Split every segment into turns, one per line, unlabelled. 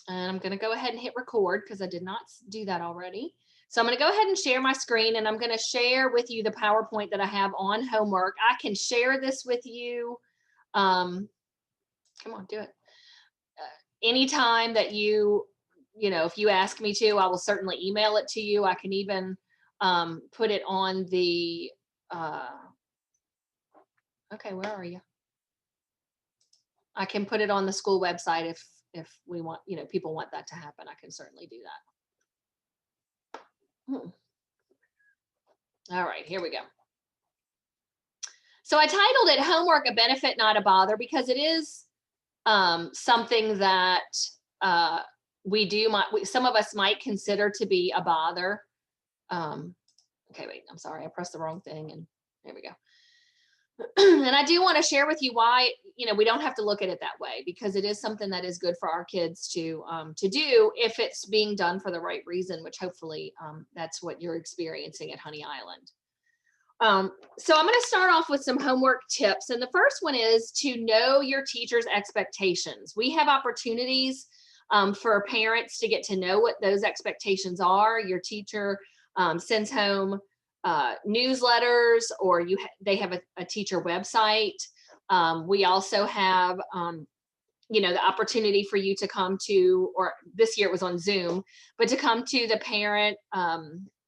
And I'm going to go ahead and hit record because I did not do that already. So I'm going to go ahead and share my screen, and I'm going to share with you the PowerPoint that I have on homework. I can share this with you. Um, Come on, do it. Anytime that if you ask me to, I will certainly email it to you. I can even put it on the, okay, where are you? I can put it on the school website if we want, people want that to happen. I can certainly do that. All right, here we go. So I titled it Homework, a Benefit, Not a Bother, because it is something that some of us might consider to be a bother. Okay, wait, I'm sorry, I pressed the wrong thing, and there we go. And I do want to share with you why, we don't have to look at it that way, because it is something that is good for our kids to do if it's being done for the right reason, which hopefully that's what you're experiencing at Honey Island. So I'm going to start off with some homework tips. And the first one is to know your teacher's expectations. We have opportunities for parents to get to know what those expectations are. Your teacher sends home newsletters, or they have a teacher website. We also have the opportunity for you to come to, or this year it was on Zoom, but to come to the parent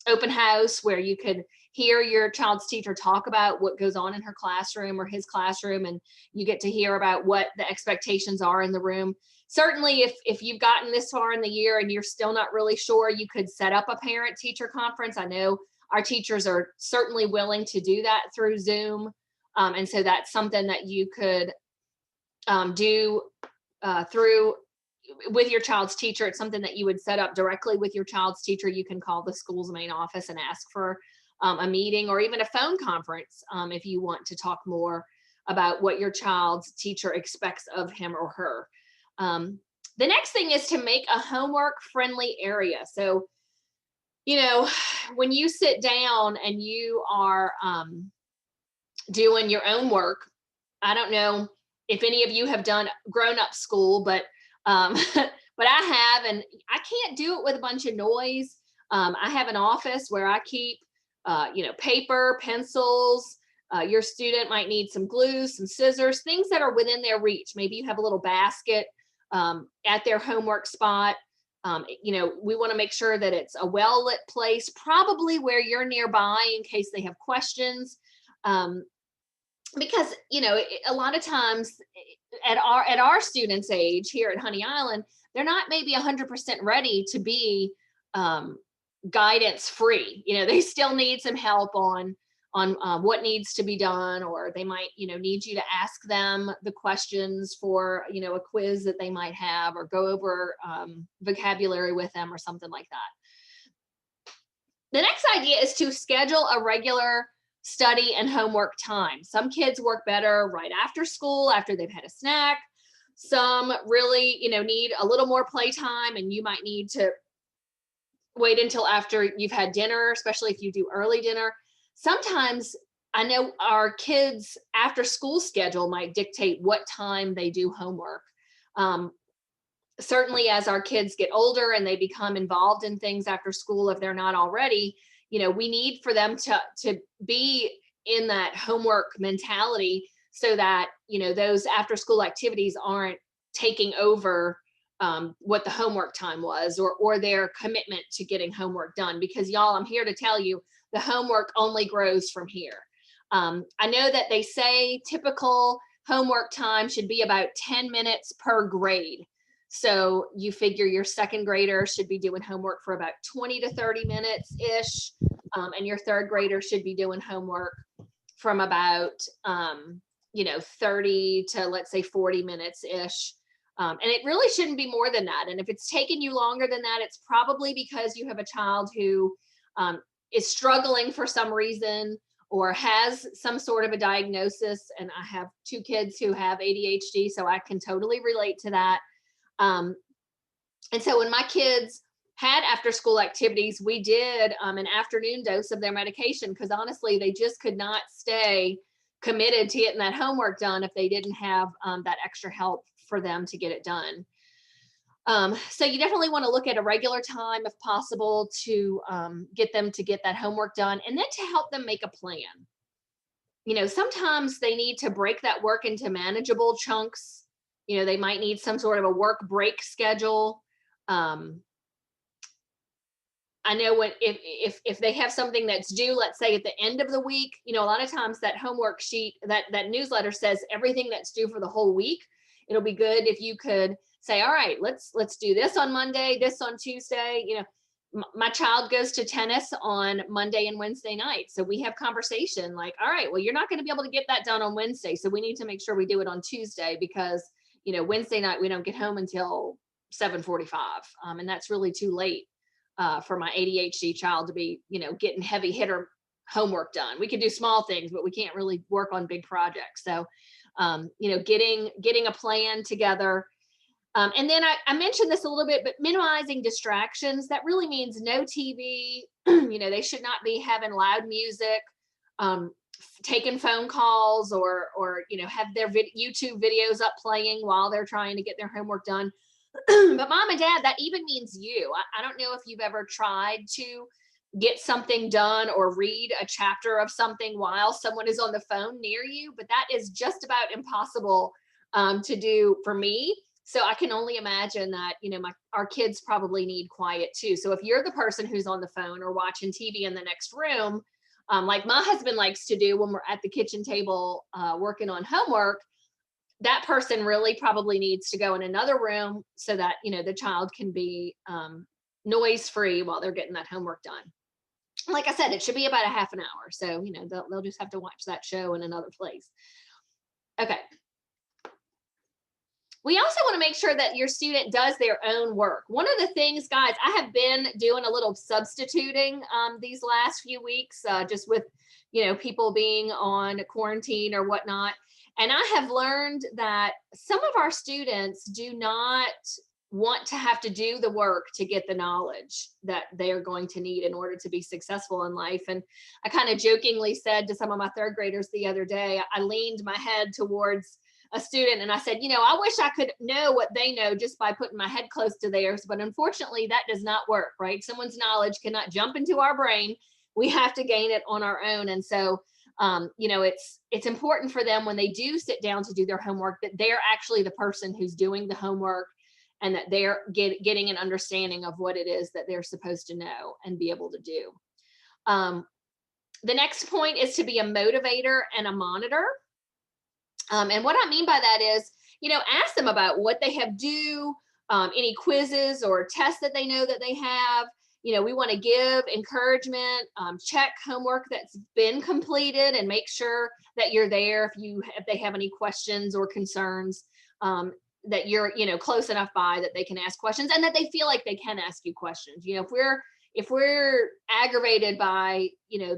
open house where you could hear your child's teacher talk about what goes on in her classroom or his classroom, and you get to hear about what the expectations are in the room. Certainly, if you've gotten this far in the year and you're still not really sure, you could set up a parent-teacher conference. I know our teachers are certainly willing to do that through Zoom, and so that's something that you could do through with your child's teacher. It's something that you would set up directly with your child's teacher. You can call the school's main office and ask for a meeting, or even a phone conference if you want to talk more about what your child's teacher expects of him or her. The next thing is to make a homework friendly area. So, when you sit down and you are doing your own work, I don't know if any of you have done grown-up school, but but I have, and I can't do it with a bunch of noise. I have an office where I keep paper, pencils. Your student might need some glue, some scissors, things that are within their reach. Maybe you have a little basket at their homework spot. We want to make sure that it's a well-lit place, probably where you're nearby in case they have questions. Because a lot of times at our students' age here at Honey Island, they're not maybe 100% ready to be guidance free. They still need some help on what needs to be done, or they might need you to ask them the questions for a quiz that they might have, or go over vocabulary with them or something like that. The next idea is to schedule a regular study and homework time. Some kids work better right after school, after they've had a snack. Some really need a little more playtime, and you might need to wait until after you've had dinner, especially if you do early dinner. Sometimes I know our kids' after school schedule might dictate what time they do homework. Certainly as our kids get older and they become involved in things after school, if they're not already, we need for them to be in that homework mentality, so that those after school activities aren't taking over what the homework time was, or their commitment to getting homework done. Because y'all, I'm here to tell you, the homework only grows from here. I know that they say typical homework time should be about 10 minutes per grade. So you figure your second grader should be doing homework for about 20 to 30 minutes ish. And your third grader should be doing homework from about 30 to, let's say, 40 minutes ish. And it really shouldn't be more than that. And if it's taken you longer than that, it's probably because you have a child who is struggling for some reason, or has some sort of a diagnosis. And I have 2 kids who have ADHD, so I can totally relate to that. And so when my kids had after school activities, we did an afternoon dose of their medication, because honestly, they just could not stay committed to getting that homework done if they didn't have that extra help for them to get it done. So you definitely want to look at a regular time if possible to get them to get that homework done, and then to help them make a plan. Sometimes they need to break that work into manageable chunks. They might need some sort of a work break schedule. Um, I know when if they have something that's due, let's say at the end of the week, a lot of times that homework sheet, that newsletter says everything that's due for the whole week. It'll be good if you could say, all right, let's do this on Monday, this on Tuesday. My child goes to tennis on Monday and Wednesday night. So we have conversation like, all right, well, you're not going to be able to get that done on Wednesday. So we need to make sure we do it on Tuesday because, Wednesday night, we don't get home until 7:45. And that's really too late for my ADHD child to be, getting heavy hitter homework done. We can do small things, but we can't really work on big projects. So, getting a plan together. And then I mentioned this a little bit, but minimizing distractions, that really means no TV. They should not be having loud music, taking phone calls or have their YouTube videos up playing while they're trying to get their homework done. But mom and dad, that even means you. I don't know if you've ever tried to get something done or read a chapter of something while someone is on the phone near you, but that is just about impossible to do for me. So I can only imagine that, our kids probably need quiet too. So if you're the person who's on the phone or watching TV in the next room, like my husband likes to do when we're at the kitchen table working on homework, that person really probably needs to go in another room so that, the child can be noise free while they're getting that homework done. Like I said, it should be about a half an hour. So, they'll just have to watch that show in another place. Okay. We also want to make sure that your student does their own work. One of the things, guys, I have been doing a little substituting these last few weeks, just with, people being on quarantine or whatnot. And I have learned that some of our students do not want to have to do the work to get the knowledge that they are going to need in order to be successful in life. And I kind of jokingly said to some of my third graders the other day, I leaned my head towards a student and I said, I wish I could know what they know just by putting my head close to theirs. But unfortunately, that does not work, right? Someone's knowledge cannot jump into our brain. We have to gain it on our own. And so, it's important for them when they do sit down to do their homework that they're actually the person who's doing the homework and that they're getting an understanding of what it is that they're supposed to know and be able to do. The next point is to be a motivator and a monitor. And what I mean by that is, ask them about what they have due, any quizzes or tests that they know that they have. We want to give encouragement, check homework that's been completed and make sure that you're there if they have any questions or concerns, that you're, close enough by that they can ask questions and that they feel like they can ask you questions. If we're aggravated by,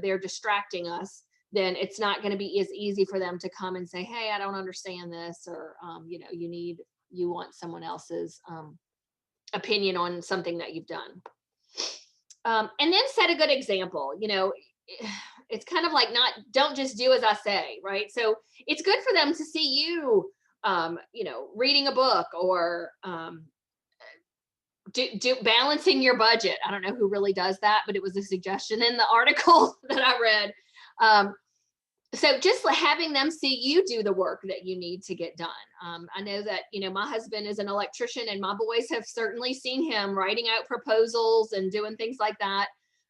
they're distracting us, then it's not going to be as easy for them to come and say, hey, I don't understand this, or, you want someone else's opinion on something that you've done. And then set a good example. It's kind of like don't just do as I say, right? So it's good for them to see you, reading a book or do balancing your budget. I don't know who really does that, but it was a suggestion in the article that I read. So just having them see you do the work that you need to get done. I know that, my husband is an electrician and my boys have certainly seen him writing out proposals and doing things like that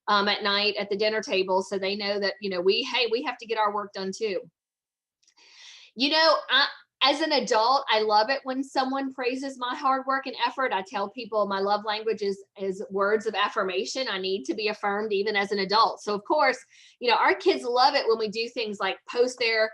at night at the dinner table. So they know that, we have to get our work done too. As an adult, I love it when someone praises my hard work and effort. I tell people my love language is words of affirmation. I need to be affirmed even as an adult. So of course, our kids love it when we do things like post their,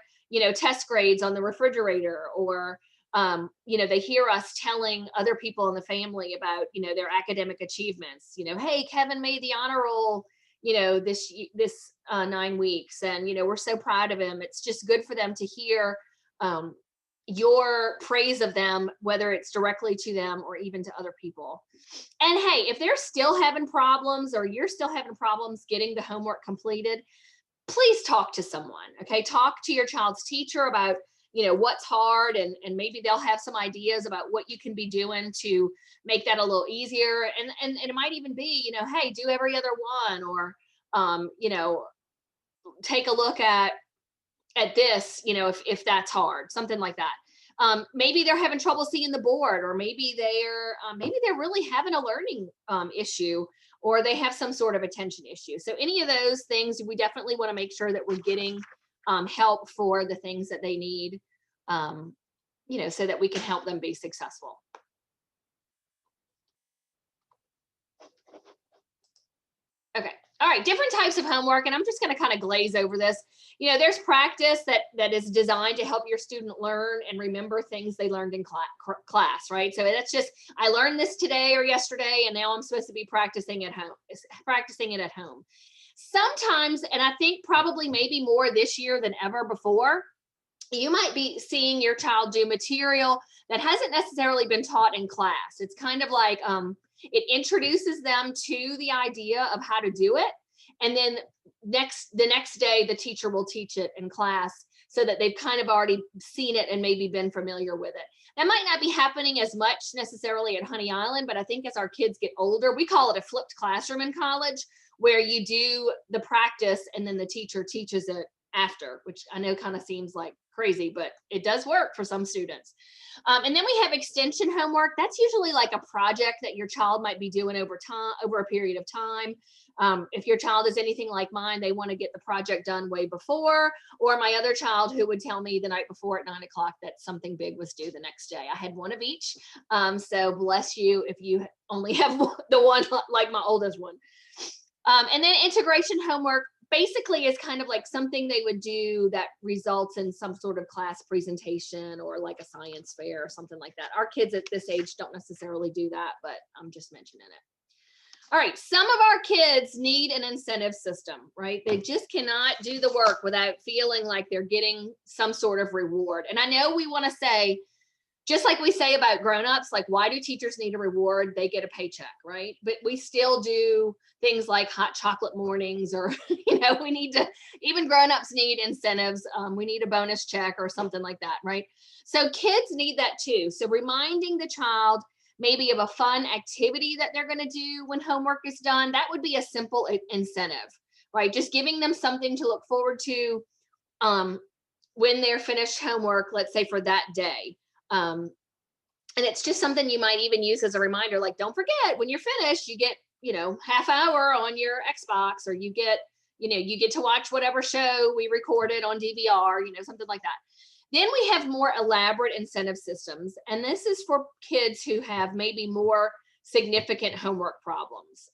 test grades on the refrigerator, or, they hear us telling other people in the family about, their academic achievements. Hey, Kevin made the honor roll, this 9 weeks, and, we're so proud of him. It's just good for them to hear, your praise of them, whether it's directly to them or even to other people. And hey, if they're still having problems or you're still having problems getting the homework completed, please talk to someone. Okay. Talk to your child's teacher about, what's hard, and maybe they'll have some ideas about what you can be doing to make that a little easier. And it might even be, hey, do every other one, or take a look at this, if that's hard, something like that. Maybe they're having trouble seeing the board, or maybe they're really having a learning issue, or they have some sort of attention issue. So any of those things, we definitely want to make sure that we're getting help for the things that they need, so that we can help them be successful. Okay. All right. Different types of homework. And I'm just going to kind of glaze over this. There's practice that is designed to help your student learn and remember things they learned in class, right? So that's just, I learned this today or yesterday, and now I'm supposed to be practicing it at home. Sometimes, and I think probably maybe more this year than ever before, you might be seeing your child do material that hasn't necessarily been taught in class. It's kind of like, it introduces them to the idea of how to do it. And then the next day, the teacher will teach it in class, so that they've kind of already seen it and maybe been familiar with it. That might not be happening as much necessarily at Honey Island, but I think as our kids get older, we call it a flipped classroom in college, where you do the practice and then the teacher teaches it after, which I know kind of seems like crazy, but it does work for some students. And then we have extension homework. That's usually like a project that your child might be doing over a period of time. If your child is anything like mine, they want to get the project done way before, or my other child who would tell me the night before at 9 o'clock that something big was due the next day. I had one of each. So bless you if you only have the one like my oldest one. And then integration homework basically is kind of like something they would do that results in some sort of class presentation, or like a science fair or something like that. Our kids at this age don't necessarily do that, but I'm just mentioning it. All right, some of our kids need an incentive system, right? They just cannot do the work without feeling like they're getting some sort of reward. And I know we want to say, just like we say about grown-ups, like, why do teachers need a reward? They get a paycheck, right? But we still do things like hot chocolate mornings, or, we need to, even grown-ups need incentives. We need a bonus check or something like that, right? So kids need that too. So reminding the child maybe of a fun activity that they're going to do when homework is done, that would be a simple incentive, right? Just giving them something to look forward to when they're finished homework, let's say for that day. And it's just something you might even use as a reminder, like, don't forget, when you're finished, you get, half hour on your Xbox, or you get to watch whatever show we recorded on DVR, something like that. Then we have more elaborate incentive systems. And this is for kids who have maybe more significant homework problems.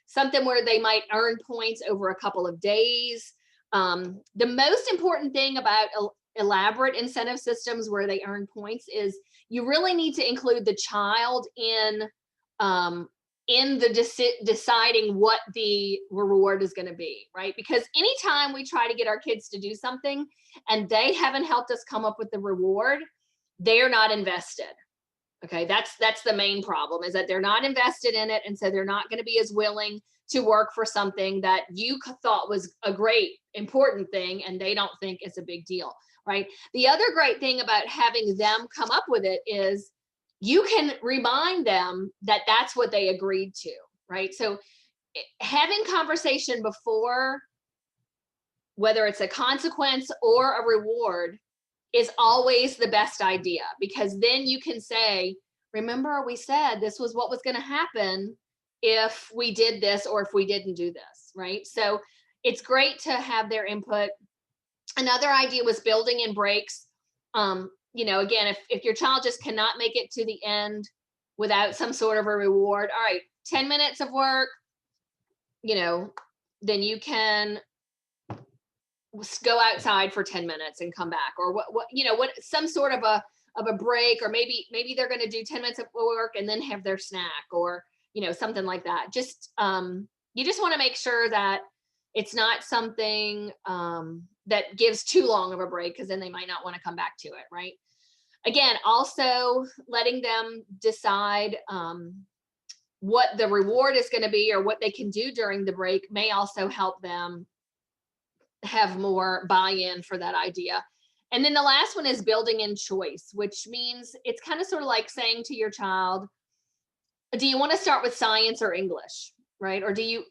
Something where they might earn points over a couple of days. The most important thing about elaborate incentive systems where they earn points is you really need to include the child in the deciding what the reward is going to be, right? Because anytime we try to get our kids to do something and they haven't helped us come up with the reward, they're not invested. Okay, that's the main problem, is that they're not invested in it, and so they're not going to be as willing to work for something that you thought was a great important thing and they don't think it's a big deal, right? The other great thing about having them come up with it is you can remind them that that's what they agreed to, right? So having conversation before, whether it's a consequence or a reward, is always the best idea, because then you can say, remember, we said this was what was going to happen if we did this or if we didn't do this, right? So it's great to have their input. Another idea was building in breaks. Again, if your child just cannot make it to the end without some sort of a reward, all right, 10 minutes of work, then you can go outside for 10 minutes and come back, or what some sort of a break, or maybe they're going to do 10 minutes of work and then have their snack, or something like that. Just you just want to make sure that it's not something that gives too long of a break, because then they might not want to come back to it, right? Again, also letting them decide what the reward is going to be, or what they can do during the break, may also help them have more buy-in for that idea. And then the last one is building in choice, which means it's kind of sort of like saying to your child, do you want to start with science or English, right? Or do you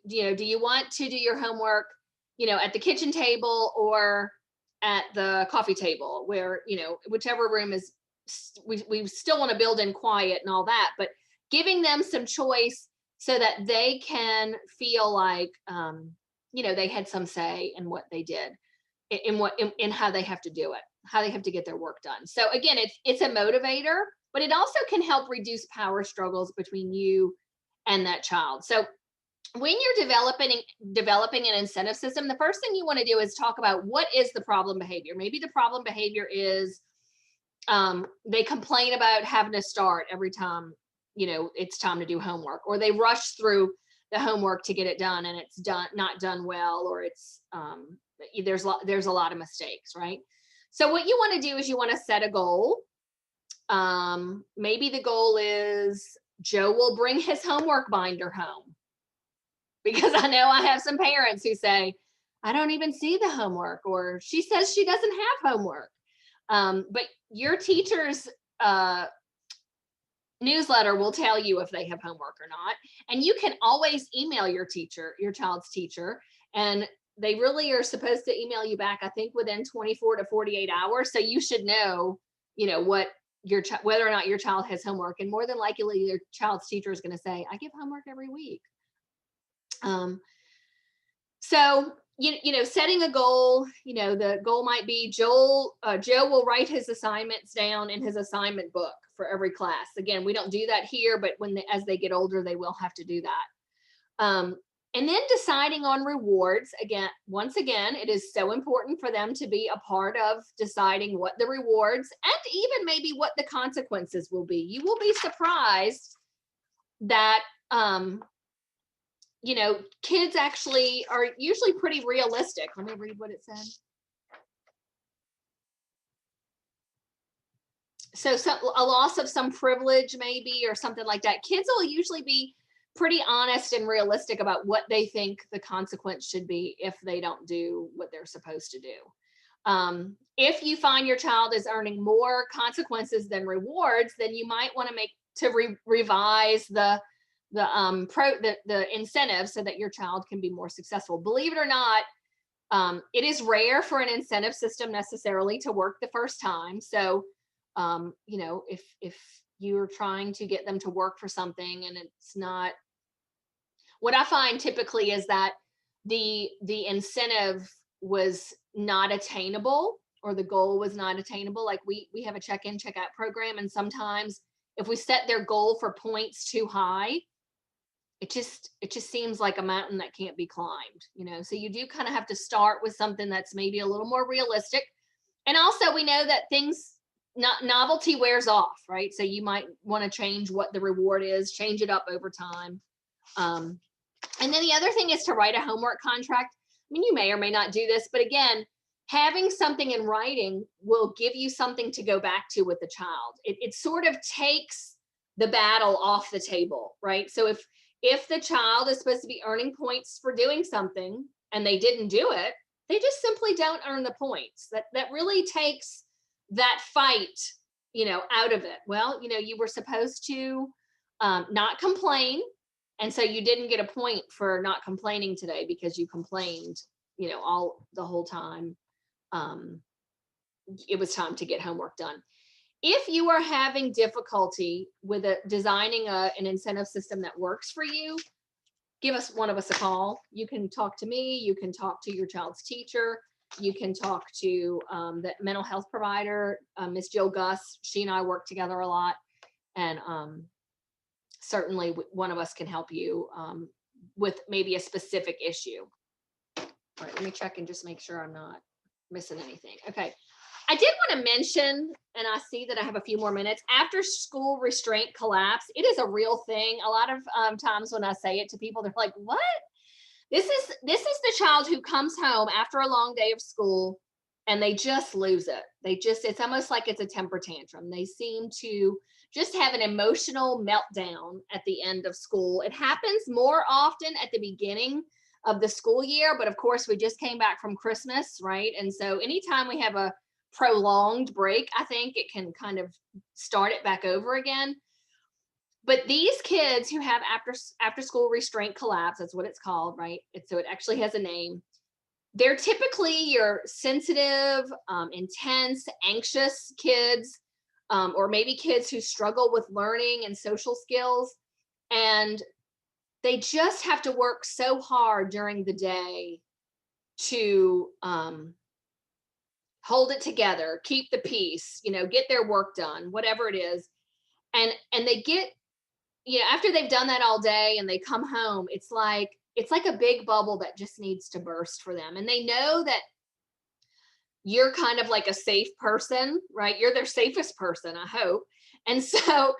want to do your homework, at the kitchen table or at the coffee table, where, whichever room is, we still want to build in quiet and all that, but giving them some choice so that they can feel like, they had some say in what they did, in how they have to do it, how they have to get their work done. So again, it's a motivator, but it also can help reduce power struggles between you and that child. So when you're developing an incentive system, the first thing you want to do is talk about what is the problem behavior. Maybe the problem behavior is they complain about having to start every time it's time to do homework, or they rush through the homework to get it done and it's not done well, or it's there's a lot of mistakes, right? So what you want to do is you want to set a goal. Maybe the goal is Joe will bring his homework binder home, because I know I have some parents who say, I don't even see the homework, or she says she doesn't have homework. But your teacher's newsletter will tell you if they have homework or not. And you can always email your child's teacher, and they really are supposed to email you back, I think, within 24 to 48 hours. So you should know, what whether or not your child has homework. And more than likely, your child's teacher is going to say, I give homework every week. So, setting a goal, the goal might be Joe will write his assignments down in his assignment book for every class. Again, we don't do that here, but as they get older, they will have to do that. And then deciding on rewards. Once again, it is so important for them to be a part of deciding what the rewards and even maybe what the consequences will be. You will be surprised that, kids actually are usually pretty realistic. Let me read what it said. So a loss of some privilege maybe, or something like that. Kids will usually be pretty honest and realistic about what they think the consequence should be if they don't do what they're supposed to do. If you find your child is earning more consequences than rewards, then you might want to revise the incentive so that your child can be more successful. Believe it or not, it is rare for an incentive system necessarily to work the first time. So, if you're trying to get them to work for something and it's not, what I find typically is that the incentive was not attainable, or the goal was not attainable. Like we have a check-in, check-out program, and sometimes if we set their goal for points too high, it just seems like a mountain that can't be climbed, so you do kind of have to start with something that's maybe a little more realistic. And also, we know that novelty wears off, right? So you might want to change what the reward is, change it up over time. And then the other thing is to write a homework contract. I mean, you may or may not do this, but again, having something in writing will give you something to go back to with the child. It sort of takes the battle off the table, right? So if the child is supposed to be earning points for doing something and they didn't do it, they just simply don't earn the points. That really takes that fight, out of it. Well, you were supposed to not complain. And so you didn't get a point for not complaining today because you complained, the whole time. It was time to get homework done. If you are having difficulty with designing an incentive system that works for you, give one of us a call. You can talk to me. You can talk to your child's teacher. You can talk to the mental health provider, Miss Jill Gus. She and I work together a lot, and certainly one of us can help you with maybe a specific issue. All right, let me check and just make sure I'm not missing anything. Okay. I did want to mention, and I see that I have a few more minutes, after school restraint collapse. It is a real thing. A lot of times when I say it to people, they're like, what? This is the child who comes home after a long day of school and they just lose it. It's almost like it's a temper tantrum. They seem to just have an emotional meltdown at the end of school. It happens more often at the beginning of the school year, but of course we just came back from Christmas, right? And so anytime we have a prolonged break, I think it can kind of start it back over again. But these kids who have after school restraint collapse, that's what it's called, right? So it actually has a name. They're typically your sensitive, intense, anxious kids, or maybe kids who struggle with learning and social skills. And they just have to work so hard during the day to hold it together, keep the peace, get their work done, whatever it is. And they get, after they've done that all day and they come home, it's like a big bubble that just needs to burst for them. And they know that you're kind of like a safe person, right? You're their safest person, I hope. And so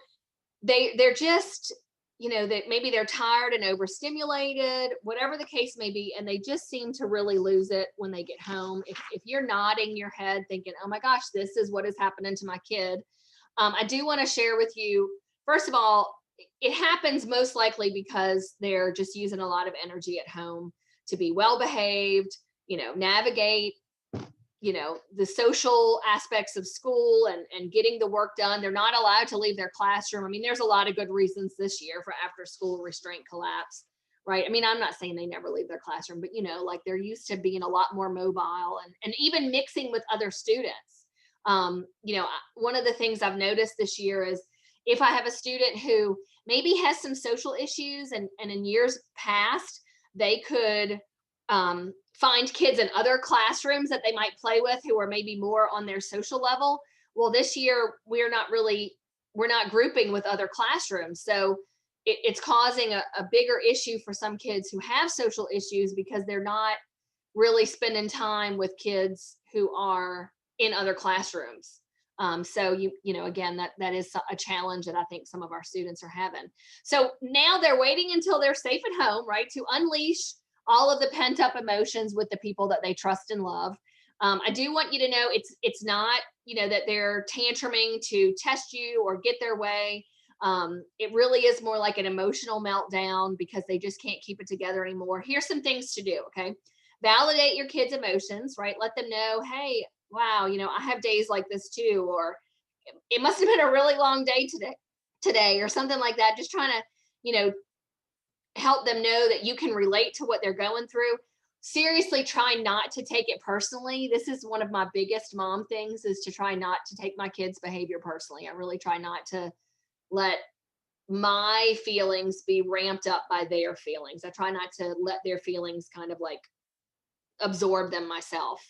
they're just, that maybe they're tired and overstimulated, whatever the case may be, and they just seem to really lose it when they get home. If you're nodding your head thinking, oh my gosh, this is what is happening to my kid, I do want to share with you, first of all, it happens most likely because they're just using a lot of energy at home to be well behaved, navigate, the social aspects of school and getting the work done. They're not allowed to leave their classroom. I mean, there's a lot of good reasons this year for after school restraint collapse, right? I mean, I'm not saying they never leave their classroom, but like they're used to being a lot more mobile and even mixing with other students. One of the things I've noticed this year is if I have a student who maybe has some social issues and in years past, they could find kids in other classrooms that they might play with who are maybe more on their social level. Well, this year we're not grouping with other classrooms. So it's causing a bigger issue for some kids who have social issues because they're not really spending time with kids who are in other classrooms. So again, that is a challenge that I think some of our students are having. So now they're waiting until they're safe at home, right, to unleash all of the pent up emotions with the people that they trust and love. I do want you to know it's not, that they're tantruming to test you or get their way. It really is more like an emotional meltdown because they just can't keep it together anymore. Here's some things to do. Okay. Validate your kids' emotions, right? Let them know, hey, wow, I have days like this too, or it must have been a really long day today, or something like that. Just trying to, help them know that you can relate to what they're going through. Seriously, try not to take it personally. This is one of my biggest mom things, is to try not to take my kids' behavior personally. I really try not to let my feelings be ramped up by their feelings. I try not to let their feelings kind of like absorb them myself.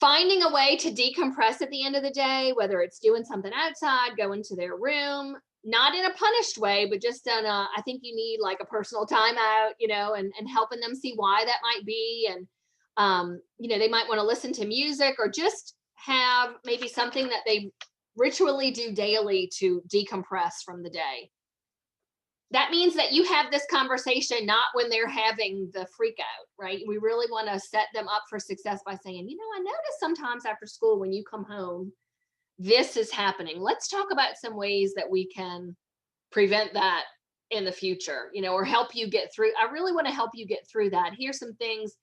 Finding a way to decompress at the end of the day, whether it's doing something outside, going to their room, not in a punished way, but just on I think you need like a personal timeout, and helping them see why that might be. And, they might want to listen to music or just have maybe something that they ritually do daily to decompress from the day. That means that you have this conversation not when they're having the freak out, right? We really want to set them up for success by saying, I notice sometimes after school when you come home, this is happening. Let's talk about some ways that we can prevent that in the future, or help you get through. I really want to help you get through that. Here's some things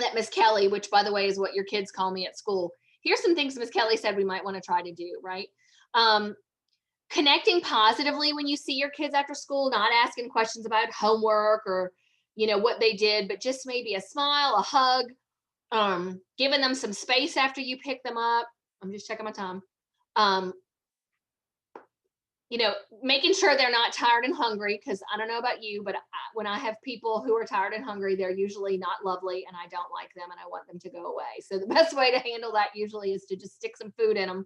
that Miss Kelly, which by the way is what your kids call me at school. Here's some things Miss Kelly said we might want to try to do, right? Connecting positively when you see your kids after school, not asking questions about homework or, what they did, but just maybe a smile, a hug, giving them some space after you pick them up. I'm just checking my time. Making sure they're not tired and hungry, because I don't know about you, but when I have people who are tired and hungry, they're usually not lovely and I don't like them and I want them to go away. So the best way to handle that usually is to just stick some food in them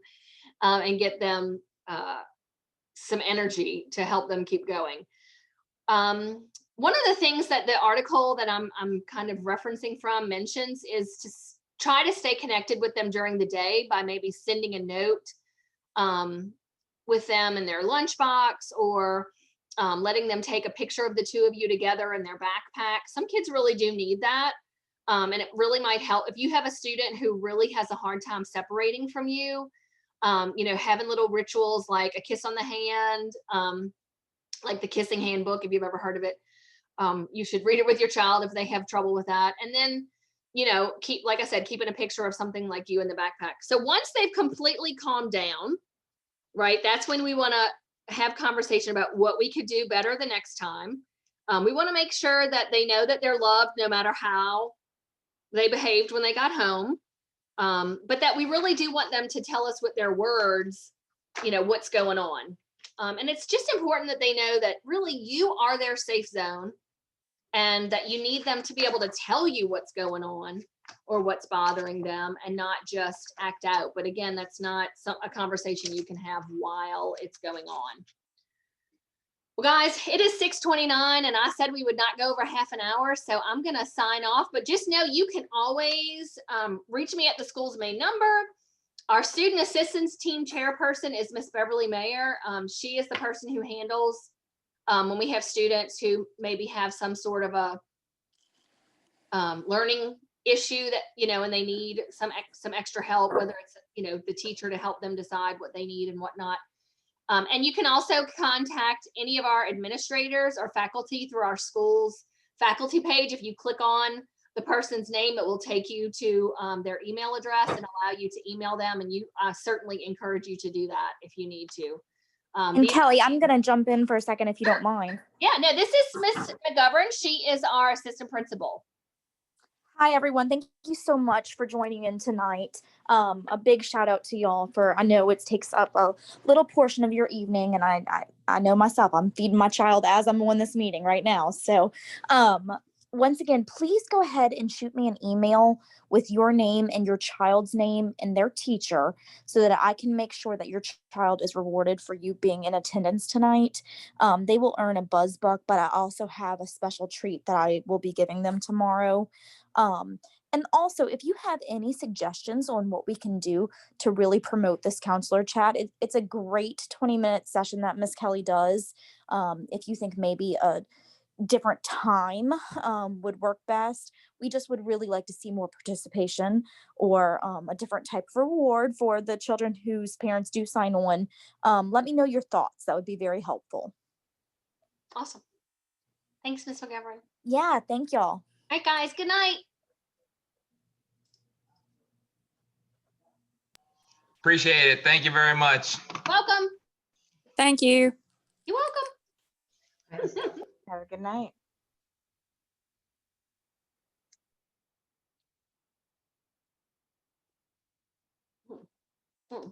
and get them some energy to help them keep going. One of the things that the article that I'm kind of referencing from mentions is to try to stay connected with them during the day by maybe sending a note with them in their lunchbox, or letting them take a picture of the two of you together in their backpack. Some kids really do need that. And it really might help if you have a student who really has a hard time separating from you. Having little rituals like a kiss on the hand, like the kissing handbook, if you've ever heard of it. You should read it with your child if they have trouble with that. And then, keep, like I said, keeping a picture of something like you in the backpack. So once they've completely calmed down, right, that's when we want to have conversation about what we could do better the next time. We want to make sure that they know that they're loved no matter how they behaved when they got home. But that we really do want them to tell us with their words, what's going on. And it's just important that they know that really you are their safe zone, and that you need them to be able to tell you what's going on or what's bothering them, and not just act out. But again, that's not a conversation you can have while it's going on. Well, guys, it is 6:29, and I said we would not go over half an hour, so I'm going to sign off. But just know you can always reach me at the school's main number. Our student assistance team chairperson is Miss Beverly Mayer. She is the person who handles when we have students who maybe have some sort of a learning issue that, and they need some extra help, whether it's, the teacher to help them decide what they need and whatnot. And you can also contact any of our administrators or faculty through our school's faculty page. If you click on the person's name, it will take you to their email address and allow you to email them. And I certainly encourage you to do that if you need to.
And Kelly, I'm going to jump in for a second if you don't mind.
Yeah, no, this is Miss McGovern. She is our assistant principal.
Hi, everyone. Thank you so much for joining in tonight. A big shout out to y'all I know it takes up a little portion of your evening, and I know myself, I'm feeding my child as I'm on this meeting right now. So once again, please go ahead and shoot me an email with your name and your child's name and their teacher, so that I can make sure that your child is rewarded for you being in attendance tonight. They will earn a buzz buck, but I also have a special treat that I will be giving them tomorrow. And also, if you have any suggestions on what we can do to really promote this counselor chat, it's a great 20-minute session that Miss Kelly does. If you think maybe a different time would work best, we just would really like to see more participation, or a different type of reward for the children whose parents do sign on. Let me know your thoughts. That would be very helpful.
Awesome. Thanks, Miss McGovern.
Yeah, thank y'all.
All right, guys. Good night.
Appreciate it. Thank you very much.
Welcome.
Thank you.
You're welcome.
Have a good night.
Hmm.